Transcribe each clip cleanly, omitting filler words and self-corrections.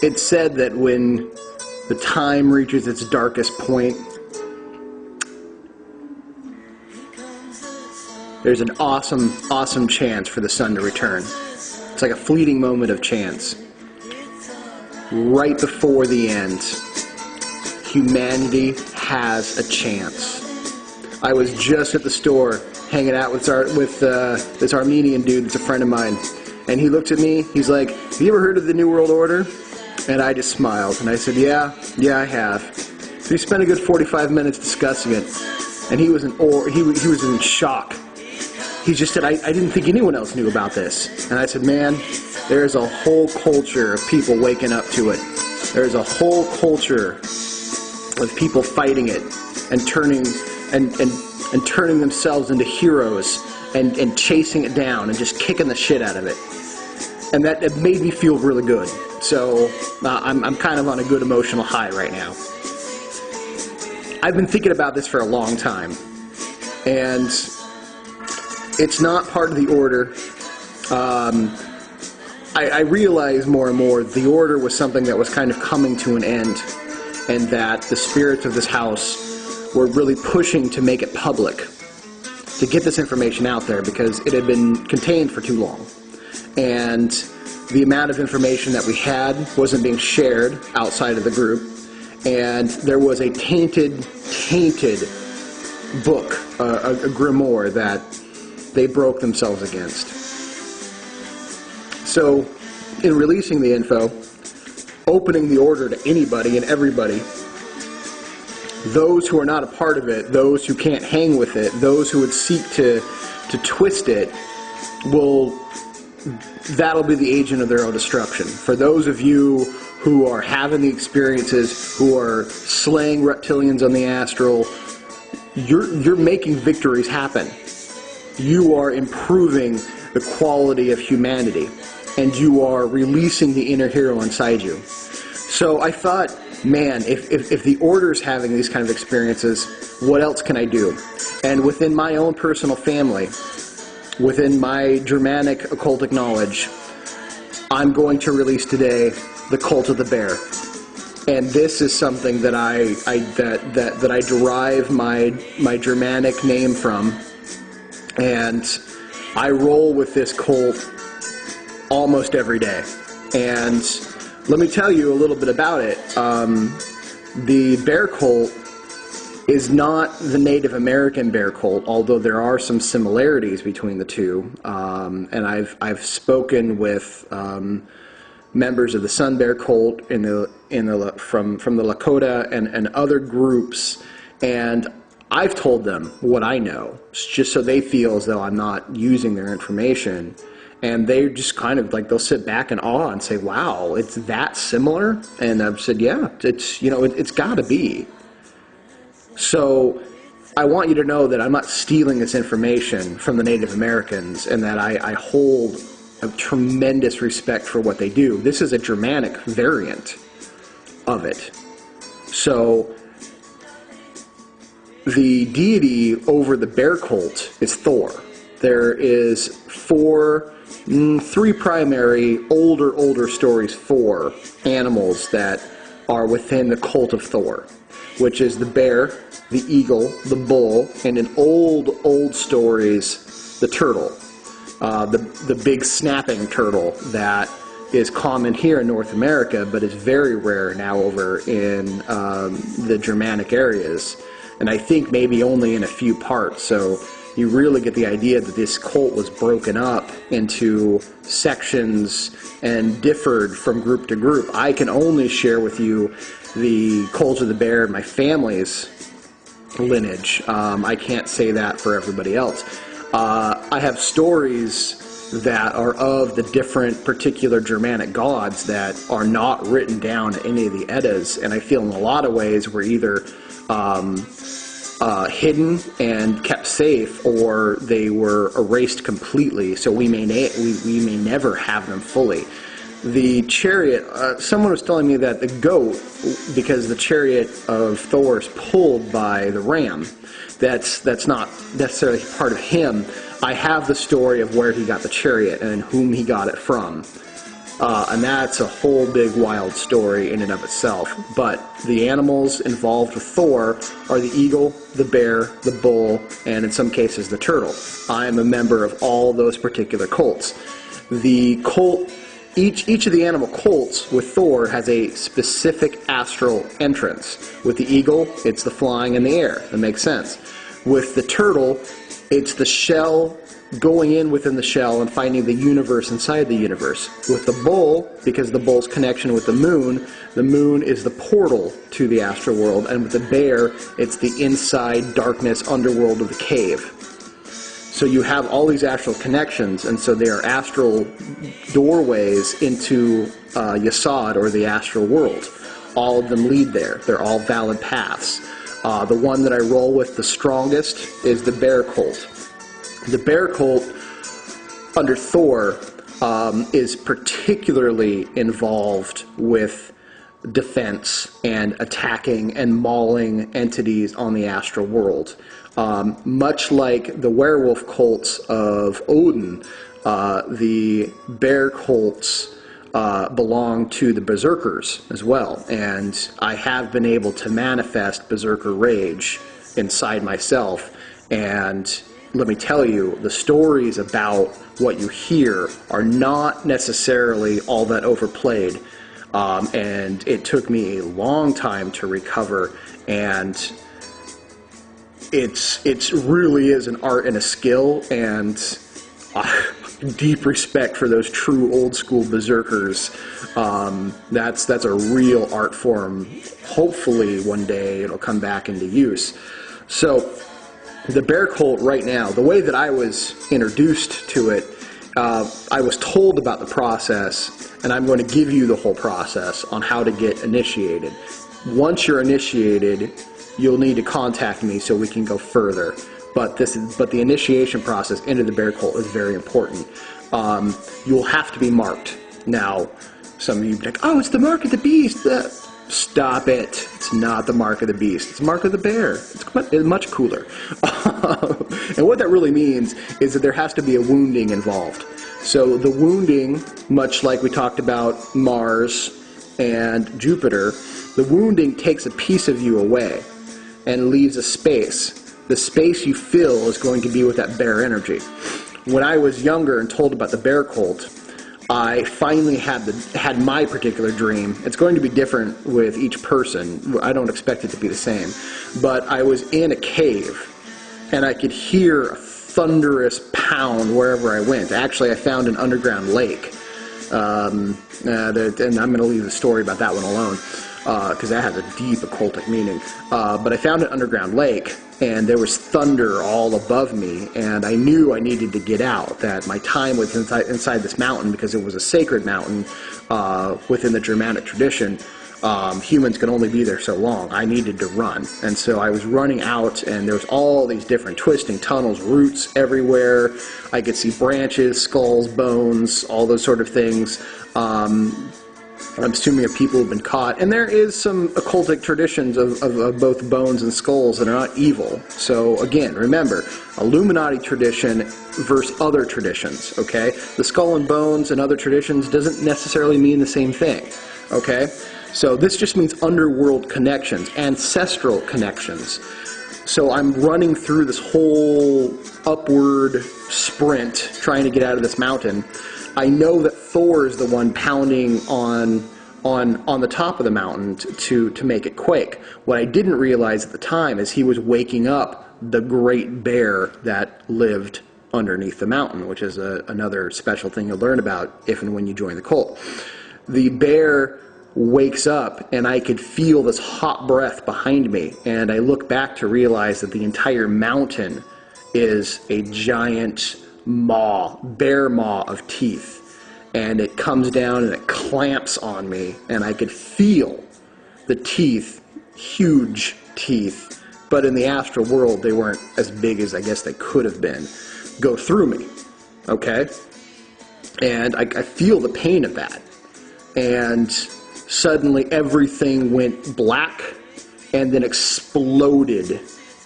It's said that when the time reaches its darkest point, there's an awesome chance for the sun to return. It's like a fleeting moment of chance. Right before the end, humanity has a chance. I was just at the store hanging out with this Armenian dude that's a friend of mine, and he looked at me, he's like, "Have you ever heard of the New World Order?" And I just smiled, and I said, yeah, I have. So we spent a good 45 minutes discussing it, and he was in shock. He just said, I didn't think anyone else knew about this. And I said, man, there's a whole culture of people waking up to it. There's a whole culture of people fighting it and turning themselves into heroes and chasing it down and just kicking the shit out of it. And that it made me feel really good. So I'm kind of on a good emotional high right now. I've been thinking about this for a long time, and it's not part of the order. I realize more and more the order was something that was kind of coming to an end, and that the spirits of this house were really pushing to make it public, to get this information out there, because it had been contained for too long. And the amount of information that we had wasn't being shared outside of the group, and there was a tainted book, a grimoire that they broke themselves against. So, in releasing the info, opening the order to anybody and everybody, those who are not a part of it, those who can't hang with it, those who would seek to twist it, that'll be the agent of their own destruction. For those of you who are having the experiences, who are slaying reptilians on the astral, you're making victories happen. You are improving the quality of humanity, and you are releasing the inner hero inside you. So I thought, man, if the Order's having these kind of experiences, what else can I do? And within my own personal family, within my Germanic occultic knowledge, I'm going to release today the Cult of the Bear. And this is something that I derive my Germanic name from. And I roll with this cult almost every day. And let me tell you a little bit about it. The Bear Cult is not the Native American Bear Cult, although there are some similarities between the two. And I've spoken with members of the Sun Bear Cult from the Lakota and other groups, and I've told them what I know, just so they feel as though I'm not using their information. And they just kind of like, they'll sit back in awe and say, wow, it's that similar? And I've said, yeah, it's got to be. So I want you to know that I'm not stealing this information from the Native Americans, and that I hold a tremendous respect for what they do. This is a Germanic variant of it. So the deity over the Bear Cult is Thor. There is three primary older stories for animals that are within the cult of Thor, which is the bear, the eagle, the bull, and in old stories, the turtle, the big snapping turtle that is common here in North America, but is very rare now over in the Germanic areas, and I think maybe only in a few parts. So you really get the idea that this cult was broken up into sections and differed from group to group. I can only share with you the Cult of the Bear, my family's lineage. I can't say that for everybody else. I have stories that are of the different particular Germanic gods that are not written down in any of the Eddas, and I feel in a lot of ways were either hidden and kept safe, or they were erased completely, so we may never have them fully. The chariot, someone was telling me that the goat, because the chariot of Thor is pulled by the ram, that's not necessarily part of him. I have the story of where he got the chariot and whom he got it from. And that's a whole big wild story in and of itself. But the animals involved with Thor are the eagle, the bear, the bull, and in some cases the turtle. I am a member of all those particular cults. The cult, each of the animal cults with Thor has a specific astral entrance. With the eagle, it's the flying in the air. That makes sense. With the turtle, it's the shell going in within the shell and finding the universe inside the universe. With the bull, because the bull's connection with the moon is the portal to the astral world, and with the bear, it's the inside darkness underworld of the cave. So you have all these astral connections, and so they are astral doorways into Yesod, or the astral world. All of them lead there. They're all valid paths. The one that I roll with the strongest is the Bear Cult. The Bear Cult, under Thor, is particularly involved with defense and attacking and mauling entities on the astral world. Much like the werewolf cults of Odin, the bear cults belong to the berserkers as well. And I have been able to manifest berserker rage inside myself. And let me tell you, the stories about what you hear are not necessarily all that overplayed. And it took me a long time to recover, and it's really is an art and a skill, and deep respect for those true old school berserkers. That's a real art form. Hopefully one day it'll come back into use. So the Bear Cult right now, the way that I was introduced to it, I was told about the process, and I'm going to give you the whole process on how to get initiated. Once you're initiated, you'll need to contact me so we can go further. But the initiation process into the Bear Cult is very important. You'll have to be marked. Now, some of you be like, "Oh, it's the mark of the beast." Stop it. It's not the mark of the beast. It's the mark of the bear. It's much cooler. And what that really means is that there has to be a wounding involved. So the wounding, much like we talked about Mars and Jupiter, the wounding takes a piece of you away and leaves a space. The space you fill is going to be with that bear energy. When I was younger and told about the Bear Cult, I finally had my particular dream. It's going to be different with each person. I don't expect it to be the same. But I was in a cave, and I could hear a thunderous pound wherever I went. Actually, I found an underground lake. And I'm going to leave the story about that one alone, because that has a deep occultic meaning. But I found an underground lake, and there was thunder all above me, and I knew I needed to get out, that my time was inside this mountain, because it was a sacred mountain within the Germanic tradition. Humans can only be there so long. I needed to run. And so I was running out, and there was all these different twisting tunnels, roots everywhere. I could see branches, skulls, bones, all those sort of things. I'm assuming people have been caught. And there is some occultic traditions of both bones and skulls that are not evil. So again, remember, Illuminati tradition versus other traditions, okay? The skull and bones and other traditions doesn't necessarily mean the same thing, okay? So this just means underworld connections, ancestral connections. So I'm running through this whole upward sprint trying to get out of this mountain. I know that Thor is the one pounding on the top of the mountain to make it quake. What I didn't realize at the time is he was waking up the great bear that lived underneath the mountain, which is another special thing you'll learn about if and when you join the cult. The bear wakes up, and I could feel this hot breath behind me, and I look back to realize that the entire mountain is a giant bear maw of teeth, and it comes down and it clamps on me, and I could feel the teeth, huge teeth, but in the astral world they weren't as big as I guess they could have been, go through me, okay? And I feel the pain of that, and suddenly everything went black and then exploded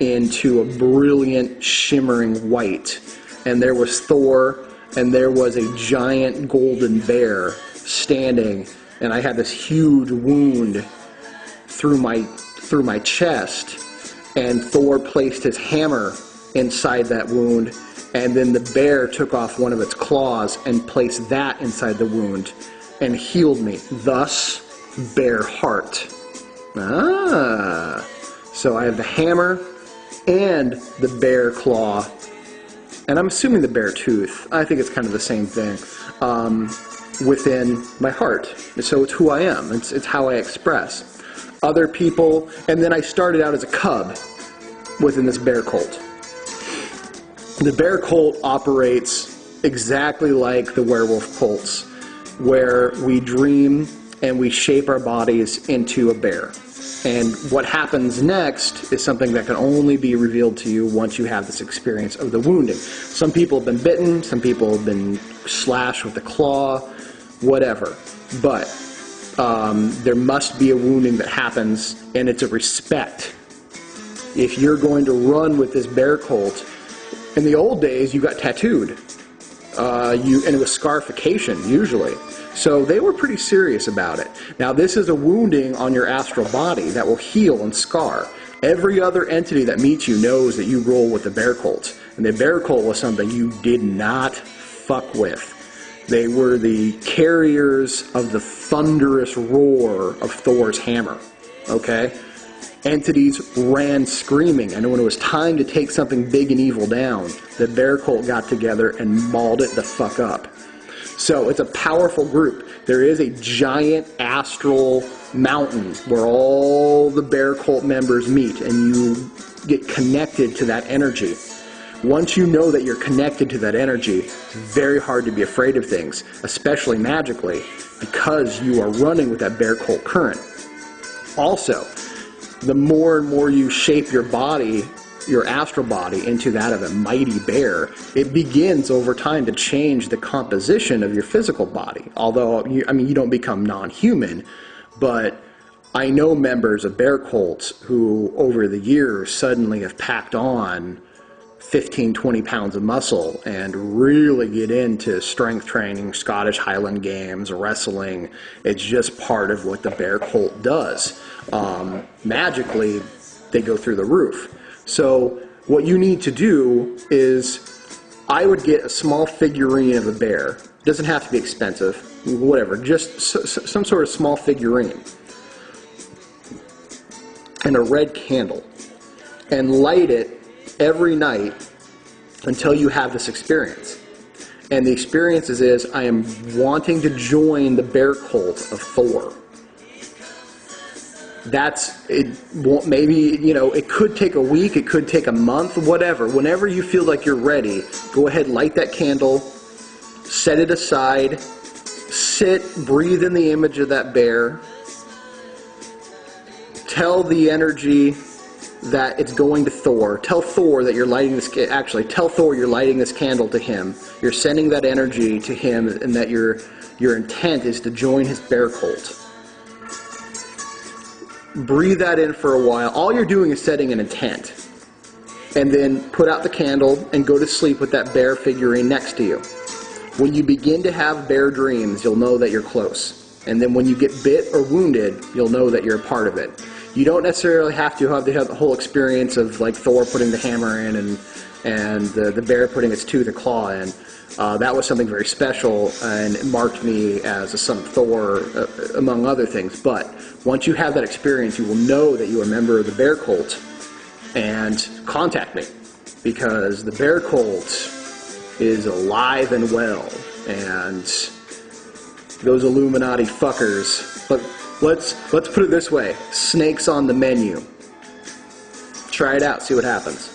into a brilliant shimmering white. And there was Thor, and there was a giant golden bear standing, and I had this huge wound through my chest, and Thor placed his hammer inside that wound, and then the bear took off one of its claws and placed that inside the wound and healed me. Thus, bear heart. So I have the hammer and the bear claw, and I'm assuming the bear tooth. I think it's kind of the same thing, within my heart. So it's who I am. It's how I express. Other people, and then I started out as a cub within this bear cult. The bear cult operates exactly like the werewolf cults, where we dream and we shape our bodies into a bear. And what happens next is something that can only be revealed to you once you have this experience of the wounding. Some people have been bitten, some people have been slashed with a claw, whatever. But there must be a wounding that happens, and it's a respect. If you're going to run with this bear cult, in the old days you got tattooed, and it was scarification usually. So they were pretty serious about it. Now this is a wounding on your astral body that will heal and scar. Every other entity that meets you knows that you roll with the bear cult. And the bear cult was something you did not fuck with. They were the carriers of the thunderous roar of Thor's hammer. Okay? Entities ran screaming, and when it was time to take something big and evil down, the bear cult got together and mauled it the fuck up. So it's a powerful group. There is a giant astral mountain where all the bear cult members meet, and you get connected to that energy. Once you know that you're connected to that energy, it's very hard to be afraid of things, especially magically, because you are running with that bear cult current. Also, the more and more you shape your body, your astral body, into that of a mighty bear, it begins over time to change the composition of your physical body. Although, you don't become non-human, but I know members of bear cults who, over the years, suddenly have packed on 15, 20 pounds of muscle and really get into strength training, Scottish Highland Games, wrestling. It's just part of what the bear cult does. Magically, they go through the roof. So what you need to do is, I would get a small figurine of a bear. It doesn't have to be expensive, whatever, just some sort of small figurine. And a red candle. And light it every night until you have this experience. And the experience is I am wanting to join the bear cult of Thor. That's it. Maybe, it could take a week, it could take a month, whatever. Whenever you feel like you're ready, go ahead, light that candle, set it aside, sit, breathe in the image of that bear, tell the energy that it's going to Thor. Tell Thor that you're lighting this. Actually, tell Thor you're lighting this candle to him. You're sending that energy to him, and that your intent is to join his bear cult. Breathe that in for a while. All you're doing is setting an intent, and then put out the candle and go to sleep with that bear figurine next to you. When you begin to have bear dreams, you'll know that you're close. And then when you get bit or wounded, you'll know that you're a part of it. You don't necessarily have to have the whole experience of like Thor putting the hammer in and the bear putting its tooth or claw in. That was something very special, and it marked me as a son of Thor, among other things. But once you have that experience, you will know that you are a member of the bear cult, and contact me, because the bear cult is alive and well, and those Illuminati fuckers. But let's put it this way: snakes on the menu. Try it out, see what happens.